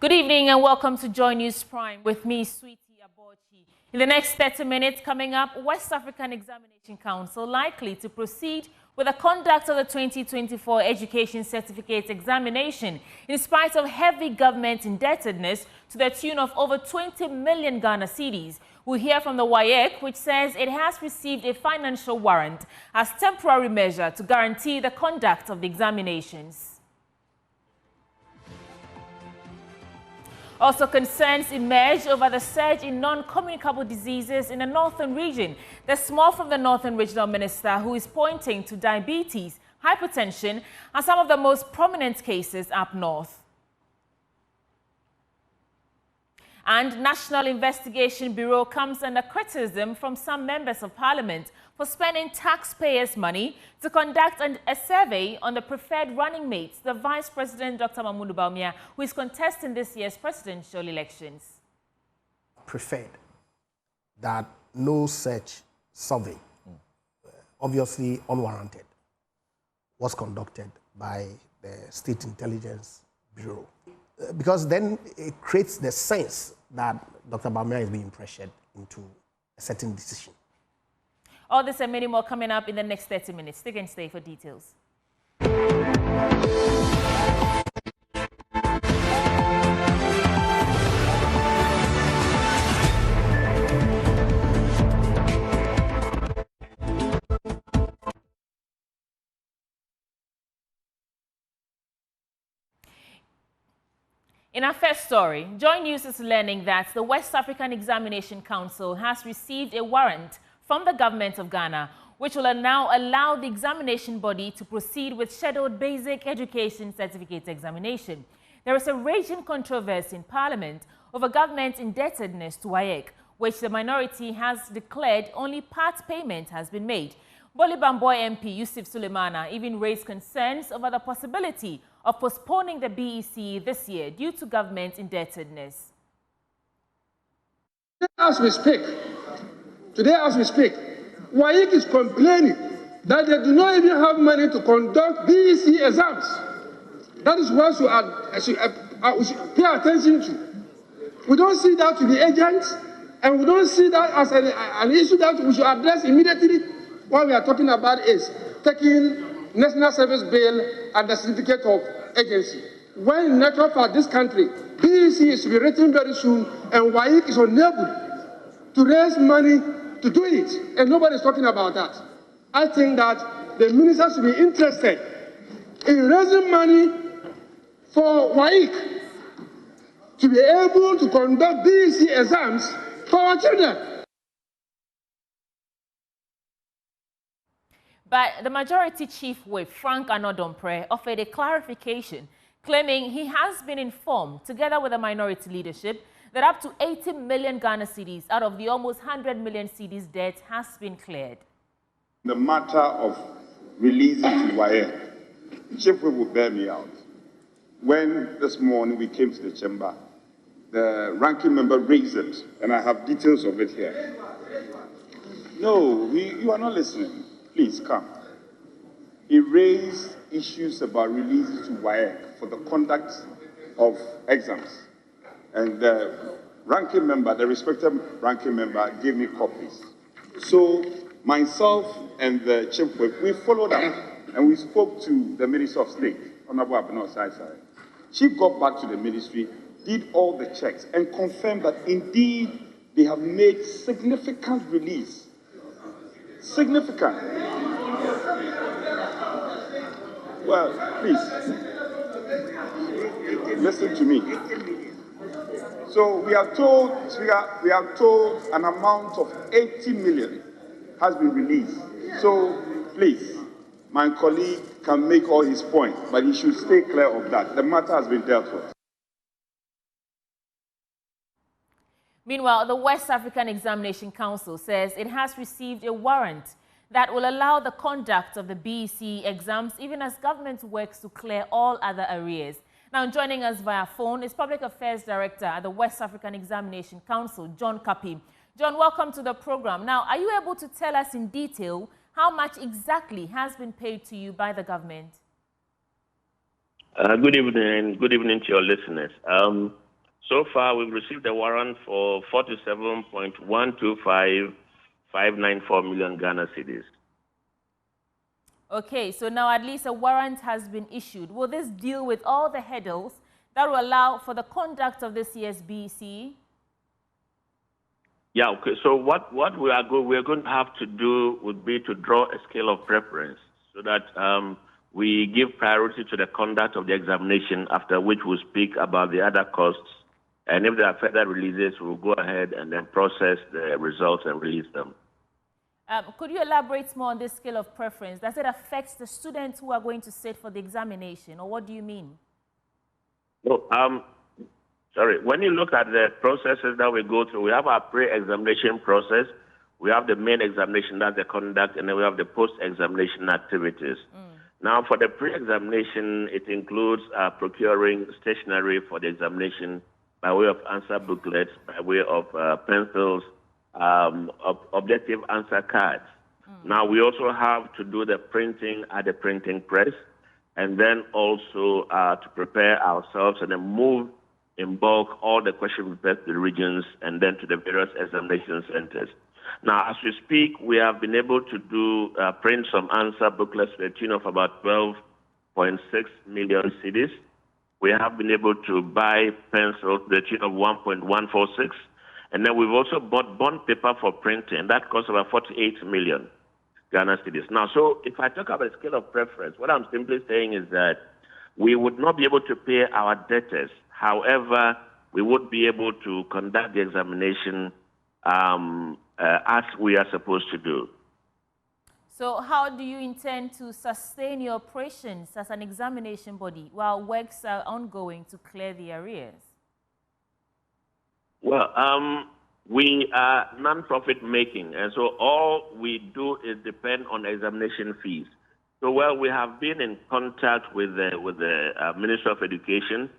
Good evening and welcome to Joy News Prime with me, Sweetie Abochi. In the next 30 minutes coming up, West African Examination Council likely to proceed with the conduct of the 2024 Education Certificate Examination in spite of heavy government indebtedness to the tune of over 20 million Ghana cedis. We'll hear from the WAEC, which says it has received a financial warrant as temporary measure to guarantee the conduct of the examinations. Also, concerns emerge over the surge in non-communicable diseases in the northern region. There's more from the Northern Regional Minister, who is pointing to diabetes, hypertension, and some of the most prominent cases up north. And National Investigation Bureau comes under criticism from some members of parliament for spending taxpayers' money to conduct a survey on the preferred running mates, the Vice President, Dr. Bawumia, who is contesting this year's presidential elections. Preferred that no such survey, obviously unwarranted, was conducted by the State Intelligence Bureau. Because then it creates the sense that Dr. Bawumia is being pressured into a certain decision. All this and many more coming up in the next 30 minutes. Stick and stay for details. In our first story, Joy News is learning that the West African Examination Council has received a warrant from the government of Ghana, which will now allow the examination body to proceed with scheduled basic education certificate examination. There is a raging controversy in Parliament over government indebtedness to WAEC, which the minority has declared only part payment has been made. Bolibamboy MP Yusuf Sulemana even raised concerns over the possibility of postponing the BEC this year due to government indebtedness. Today as we speak, WAEC is complaining that they do not even have money to conduct BEC exams. That is what we should pay attention to. We don't see that to the agents, and we don't see that as an issue that we should address immediately. What we are talking about is taking National Service Bill and the certificate of agency. When in nature for this country, BEC is to be written very soon, and WAEC is unable to raise money to do it, and nobody is talking about that. I think that the minister should be interested in raising money for WAEC to be able to conduct BEC exams for our children. But the Majority Chief Whip, Frank Anodompre, offered a clarification, claiming he has been informed, together with the minority leadership, that up to 80 million Ghana cedis out of the almost 100 million cedis debt has been cleared. The matter of releasing to WAEC, Chief Whip will bear me out. When this morning we came to the chamber, the ranking member raised it, and I have details of it here. No, you are not listening. Please come. He raised issues about releasing to WAEC for the conduct of exams. And the ranking member, the respected ranking member, gave me copies. So myself and the Chief Whip, we followed up and we spoke to the Minister of State, Honorable Abeno Saisai. She got back to the ministry, did all the checks, and confirmed that indeed they have made significant release. Significant. Well, please, listen to me. So we are told an amount of 80 million has been released. So please, my colleague can make all his points, but he should stay clear of that. The matter has been dealt with. Meanwhile, the West African Examination Council says it has received a warrant that will allow the conduct of the BEC exams, even as government works to clear all other arrears. Now, joining us via phone is Public Affairs Director at the West African Examination Council, John Kapi. John, welcome to the program. Now, are you able to tell us in detail how much exactly has been paid to you by the government? Good evening to your listeners. So far, we've received a warrant for 47.125594 million Ghana cedis. Okay, so now at least a warrant has been issued. Will this deal with all the hurdles that will allow for the conduct of this year's BEC? Yeah, okay. So what we're going to have to do would be to draw a scale of preference so that we give priority to the conduct of the examination, after which we'll speak about the other costs. And if there are further releases, we'll go ahead and then process the results and release them. Could you elaborate more on this scale of preference? Does it affect the students who are going to sit for the examination, or what do you mean? No, sorry. When you look at the processes that we go through, we have our pre-examination process, we have the main examination, that's the conduct, and then we have the post-examination activities. Now, for the pre-examination, it includes procuring stationery for the examination by way of answer booklets, by way of pencils, objective answer cards. Now, we also have to do the printing at the printing press, and then also to prepare ourselves and then move in bulk all the question papers to the regions and then to the various examination centers. Now, as we speak, we have been able to do print some answer booklets to the tune of about 12.6 million cedis. We have been able to buy pencils to the tune of 1.146. And then we've also bought bond paper for printing. That costs about 48 million Ghana cedis. Now, so if I talk about a scale of preference, what I'm simply saying is that we would not be able to pay our debtors. However, we would be able to conduct the examination as we are supposed to do. So how do you intend to sustain your operations as an examination body while works are ongoing to clear the arrears? Well, we are non-profit making, and so all we do is depend on examination fees. So, well, we have been in contact with the Ministry of Education.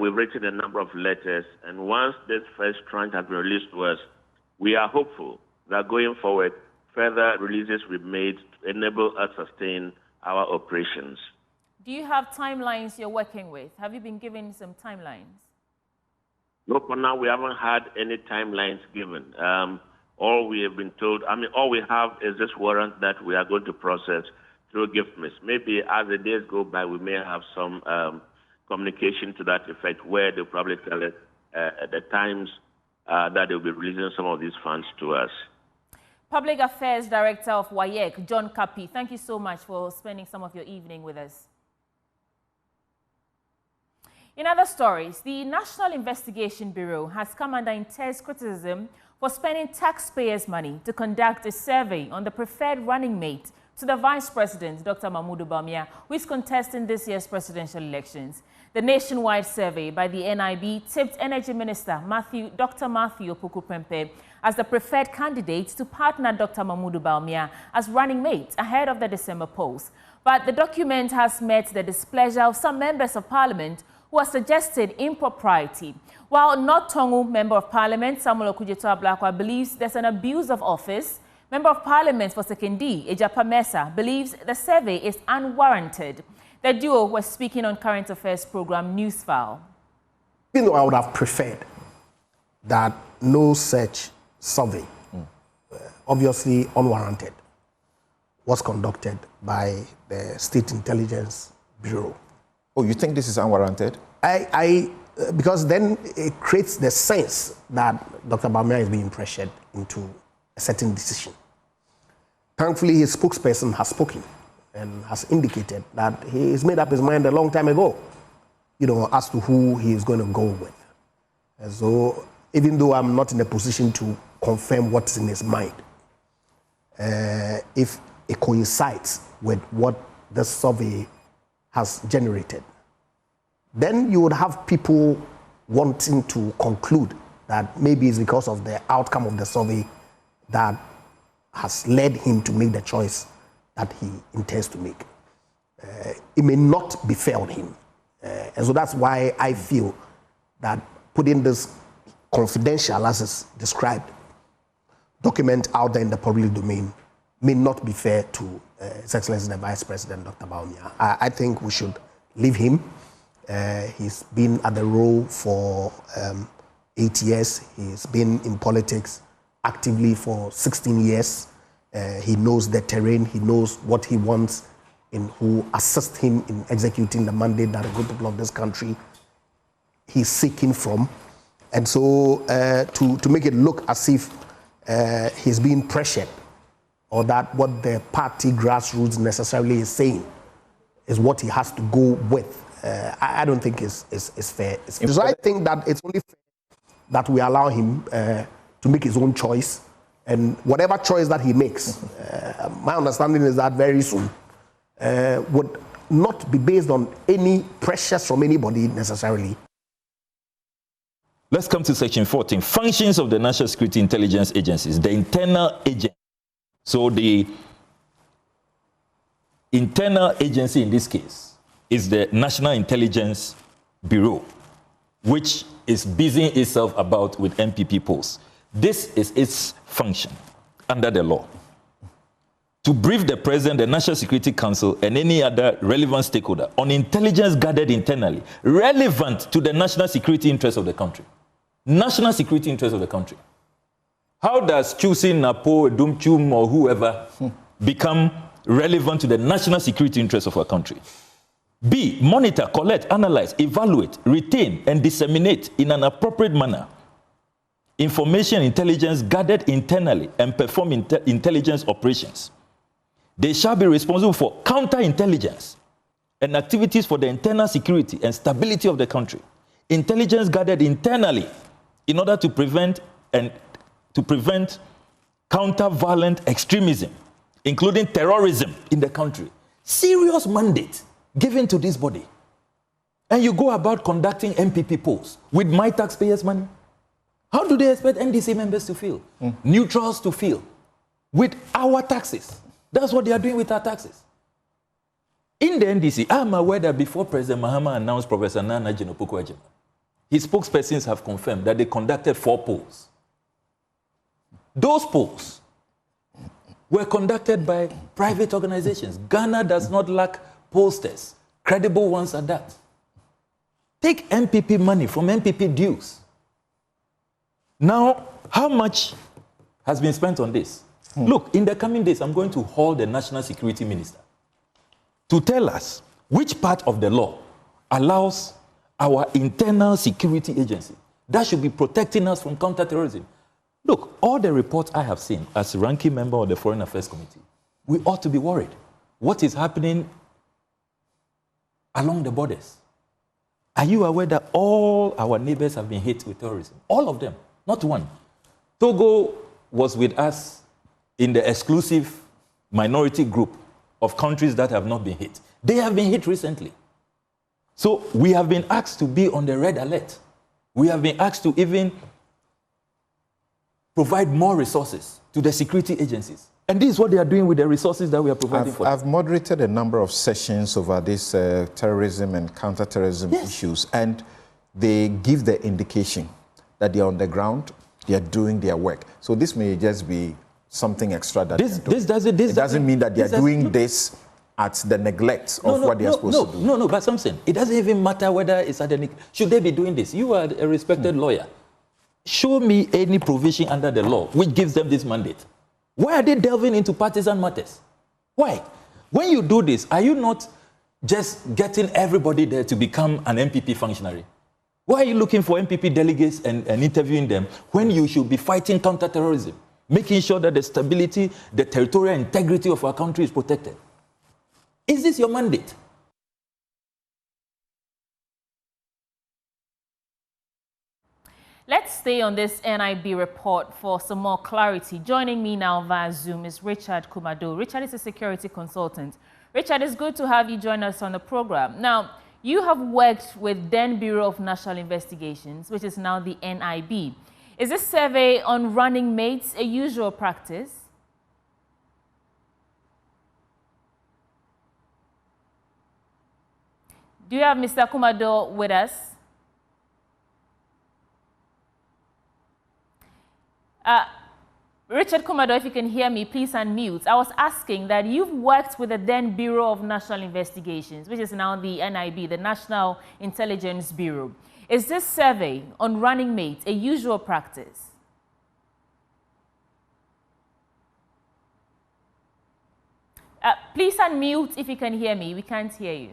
We've written a number of letters, and once this first tranche has been released to us, we are hopeful that going forward, further releases will be made to enable us to sustain our operations. Do you have timelines you're working with? Have you been given some timelines? No, for now, we haven't had any timelines given. All we have been told, all we have is this warrant that we are going to process through gift miss. Maybe as the days go by, we may have some communication to that effect, where they'll probably tell us at the times that they'll be releasing some of these funds to us. Public Affairs Director of WAEC, John Kapi, thank you so much for spending some of your evening with us. In other stories, the National Investigation Bureau has come under intense criticism for spending taxpayers' money to conduct a survey on the preferred running mate to the Vice President, Dr. Mahmoud Bawumia, who is contesting this year's presidential elections. The nationwide survey by the NIB tipped Energy Minister Dr. Matthew Opoku-Prempeh as the preferred candidate to partner Dr. Mahmoud Bawumia as running mate ahead of the December polls. But the document has met the displeasure of some members of Parliament who have suggested impropriety. While North Tongu Member of Parliament Samuel Okudzeto-Ablakwa believes there's an abuse of office, Member of Parliament for Sekondi, Ejapa Mercer, believes the survey is unwarranted. The duo was speaking on current affairs program Newsfile. Even though I would have preferred that no such survey, obviously unwarranted, was conducted by the State Intelligence Bureau. Oh, you think this is unwarranted? Because then it creates the sense that Dr. Bawumia is being pressured into a certain decision. Thankfully, his spokesperson has spoken and has indicated that he has made up his mind a long time ago, as to who he is going to go with. And so, even though I'm not in a position to confirm what's in his mind, if it coincides with what the survey has generated, then you would have people wanting to conclude that maybe it's because of the outcome of the survey that has led him to make the choice that he intends to make. It may not be fair on him. And so that's why I feel that putting this confidential, as is described, document out there in the public domain may not be fair to His Excellency the Vice President, Dr. Bawumia. I think we should leave him He's been at the role for 8 years. He's been in politics actively for 16 years. He knows the terrain. He knows what he wants and who assist him in executing the mandate that the good people of this country he's seeking from. And so to make it look as if he's being pressured, or that what the party grassroots necessarily is saying is what he has to go with, I don't think is fair. So I think that it's only fair that we allow him to make his own choice, and whatever choice that he makes, my understanding is that very soon would not be based on any pressures from anybody necessarily. Let's come to section 14, functions of the National Security Intelligence Agencies, the internal agent. So the internal agency in this case is the National Intelligence Bureau, which is busying itself about with MPP polls. This is its function under the law: to brief the President, the National Security Council, and any other relevant stakeholder on intelligence gathered internally relevant to the national security interests of the country. National security interests of the country. How does choosing Napo, Dumchum, or whoever become relevant to the national security interests of our country? B, monitor, collect, analyze, evaluate, retain, and disseminate in an appropriate manner information and intelligence gathered internally and perform intelligence operations. They shall be responsible for counterintelligence and activities for the internal security and stability of the country. Intelligence gathered internally in order to prevent counter-violent extremism, including terrorism in the country. Serious mandate given to this body. And you go about conducting MPP polls with my taxpayers' money? How do they expect NDC members to feel? Neutrals to feel? With our taxes. That's what they are doing with our taxes. In the NDC, I'm aware that before President Mahama announced Professor Nana Jenopoku-Agyeman, his spokespersons have confirmed that they conducted 4 polls. Those polls were conducted by private organizations. Ghana does not lack pollsters, credible ones at that. Take MPP money from MPP dues. Now, how much has been spent on this? Look, in the coming days, I'm going to hold the National Security Minister to tell us which part of the law allows our internal security agency that should be protecting us from counterterrorism. Look, all the reports I have seen as ranking member of the Foreign Affairs Committee, we ought to be worried. What is happening along the borders? Are you aware that all our neighbors have been hit with terrorism? All of them, not one. Togo was with us in the exclusive minority group of countries that have not been hit. They have been hit recently. So we have been asked to be on the red alert. We have been asked to even provide more resources to the security agencies. And this is what they are doing with the resources that we are providing for them. I've moderated a number of sessions over this terrorism and counterterrorism issues, and they give the indication that they are on the ground, they are doing their work. So this may just be something extra that it doesn't mean that they are doing this at the neglect of what they are supposed to do. No, but something. It doesn't even matter whether it's at the neglect. Should they be doing this? You are a respected lawyer. Show me any provision under the law which gives them this mandate. Why are they delving into partisan matters? Why? When you do this, are you not just getting everybody there to become an MPP functionary? Why are you looking for MPP delegates and interviewing them when you should be fighting counterterrorism, making sure that the stability, the territorial integrity of our country is protected? Is this your mandate? Let's stay on this NIB report for some more clarity. Joining me now via Zoom is Richard Kumado. Richard is a security consultant. Richard, it's good to have you join us on the program. Now, you have worked with then Bureau of National Investigations, which is now the NIB. Is this survey on running mates a usual practice? Do you have Mr. Kumado with us? Richard Kumado, if you can hear me, please unmute. I was asking that you've worked with the then Bureau of National Investigations, which is now the NIB, the National Intelligence Bureau. Is this survey on running mates a usual practice? Please unmute if you can hear me. We can't hear you.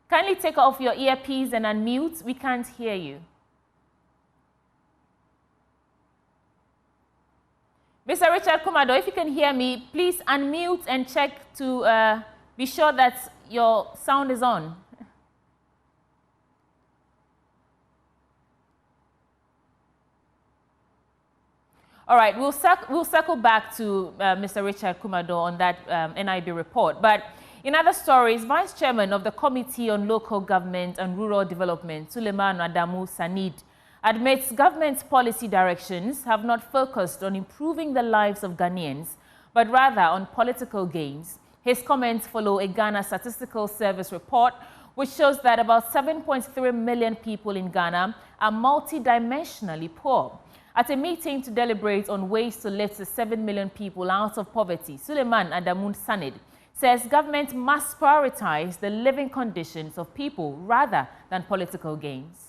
Kindly take off your earpiece and unmute. We can't hear you. Mr. Richard Kumado, if you can hear me, please unmute and check to be sure that your sound is on. All right, we'll circle back to Mr. Richard Kumado on that NIB report. But in other stories, Vice Chairman of the Committee on Local Government and Rural Development, Suleiman Adamu Sanid, admits government's policy directions have not focused on improving the lives of Ghanaians, but rather on political gains. His comments follow a Ghana Statistical Service report, which shows that about 7.3 million people in Ghana are multidimensionally poor. At a meeting to deliberate on ways to lift the 7 million people out of poverty, Suleiman Adamu Sanid says government must prioritize the living conditions of people rather than political gains.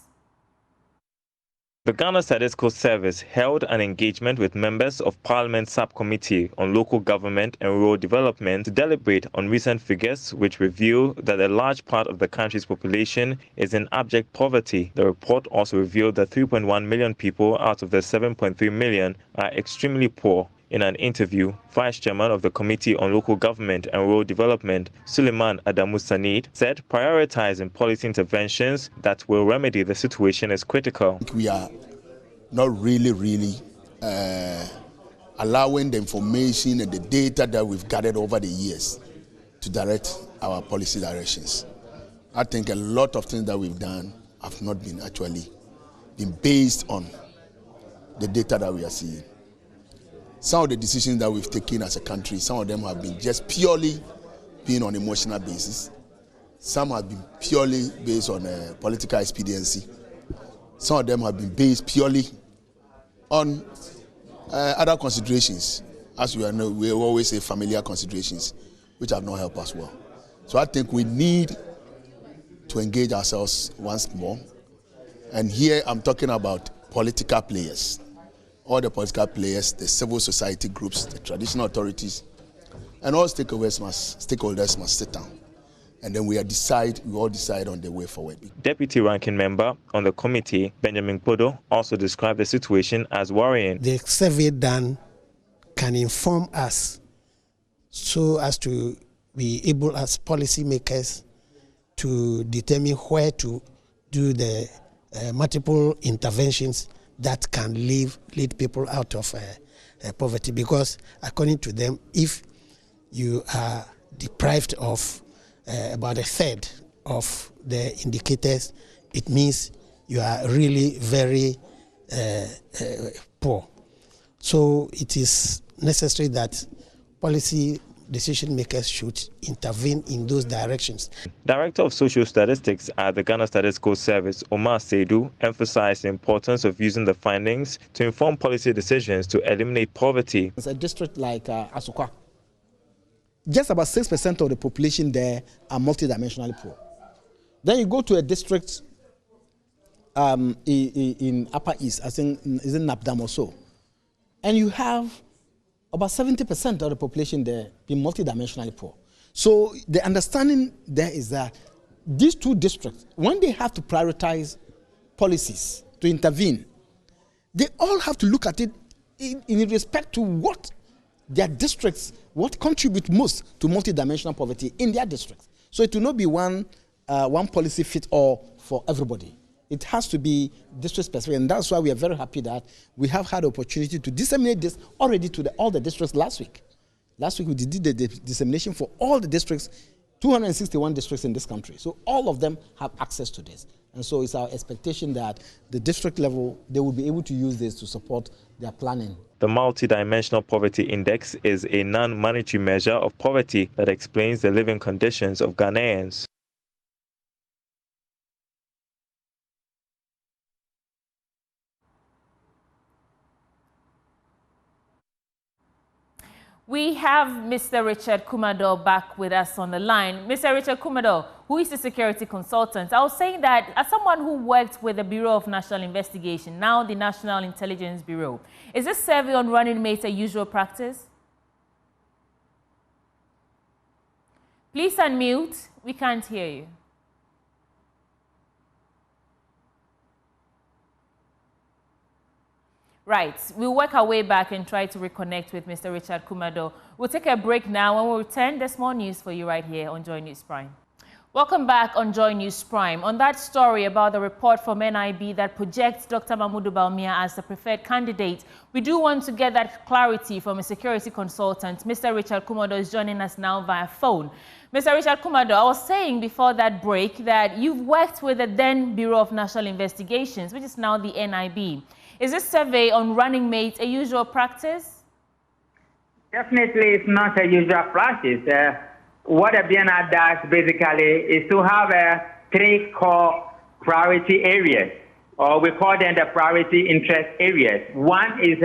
The Ghana Statistical Service held an engagement with members of Parliament Subcommittee on Local Government and Rural Development to deliberate on recent figures which reveal that a large part of the country's population is in abject poverty. The report also revealed that 3.1 million people out of the 7.3 million are extremely poor. In an interview, Vice Chairman of the Committee on Local Government and Rural Development, Suleiman Adamu Sanid, said prioritizing policy interventions that will remedy the situation is critical. We are not really allowing the information and the data that we've gathered over the years to direct our policy directions. I think a lot of things that we've done have not been actually been based on the data that we are seeing. Some of the decisions that we've taken as a country, some of them have been just purely being on emotional basis. Some have been purely based on political expediency. Some of them have been based purely on other considerations. As we know, we always say familiar considerations, which have not helped us well. So I think we need to engage ourselves once more. And here I'm talking about political players. All the political players, the civil society groups, the traditional authorities, and all stakeholders must sit down. And then we all decide on the way forward. Deputy Ranking Member on the committee, Benjamin Podo, also described the situation as worrying. The survey done can inform us so as to be able as policymakers to determine where to do the multiple interventions that can lead people out of poverty, because according to them, if you are deprived of about a third of the indicators, it means you are really very poor. So it is necessary that policy decision makers should intervene in those directions. Director of Social Statistics at the Ghana Statistical Service, Omar Seidu, emphasized the importance of using the findings to inform policy decisions to eliminate poverty. It's a district like Asukwa. Just about 6% of the population there are multidimensionally poor. Then you go to a district in Upper East, I think is in Napdam or so, and you have about 70% of the population there being multidimensionally poor. So the understanding there is that these two districts, when they have to prioritize policies to intervene, they all have to look at it in respect to what their districts, what contribute most to multidimensional poverty in their districts. So it will not be one policy fit all for everybody. It has to be district specific, and that's why we are very happy that we have had the opportunity to disseminate this already to all the districts last week. Last week we did the dissemination for all the districts, 261 districts in this country. So all of them have access to this. And so it's our expectation that the district level, they will be able to use this to support their planning. The Multidimensional Poverty Index is a non-monetary measure of poverty that explains the living conditions of Ghanaians. We have Mr. Richard Kumo back with us on the line. Mr. Richard Kumo, who is the security consultant. I was saying that as someone who worked with the Bureau of National Investigation, now the National Intelligence Bureau, is this survey on running mates a usual practice? Please unmute. We can't hear you. Right, we'll work our way back and try to reconnect with Mr. Richard Kumo. We'll take a break now. When we return, there's more news for you right here on Joy News Prime. Welcome back on Joy News Prime. On that story about the report from NIB that projects Dr. Mahmoud Bawumia as the preferred candidate, we do want to get that clarity from a security consultant. Mr. Richard Kumo is joining us now via phone. Mr. Richard Kumo, I was saying before that break that you've worked with the then Bureau of National Investigations, which is now the NIB. Is this survey on running mates a usual practice? Definitely, it's not a usual practice. What a BNI does basically is to have three core priority areas, or we call them the priority interest areas. One is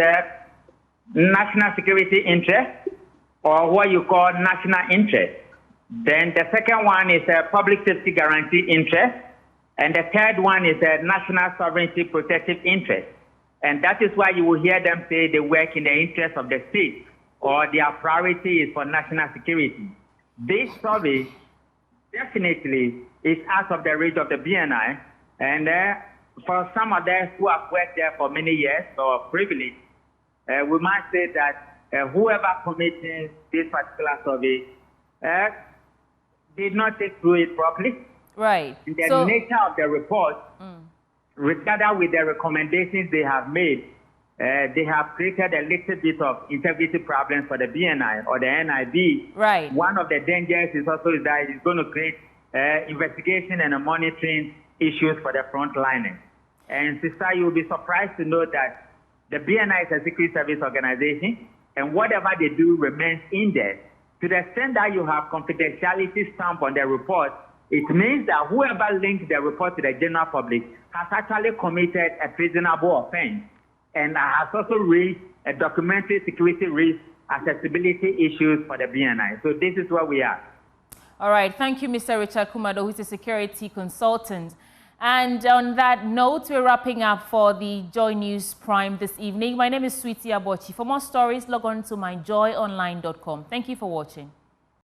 national security interest, or what you call national interest. Then the second one is public safety guarantee interest, and the third one is national sovereignty protective interest. And that is why you will hear them say they work in the interest of the state, or their priority is for national security. This survey definitely is out of the reach of the BNI, and for some of them who have worked there for many years or privileged, we might say that whoever committed this particular survey did not take through it properly. Right. And the nature of the report, together with the recommendations they have made, they have created a little bit of integrity problems for the BNI or the NIB. Right. One of the dangers is also that it's going to create investigation and monitoring issues for the frontliners. And sister, you'll be surprised to know that the BNI is a secret service organization, and whatever they do remains in there. To the extent that you have confidentiality stamp on the report, it means that whoever linked the report to the general public has actually committed a treasonable offense and has also raised a documentary security risk accessibility issues for the BNI. So this is where we are. All right. Thank you, Mr. Richard Kumo, who is a security consultant. And on that note, we're wrapping up for the Joy News Prime this evening. My name is Sweetie Abochi. For more stories, log on to myjoyonline.com. Thank you for watching.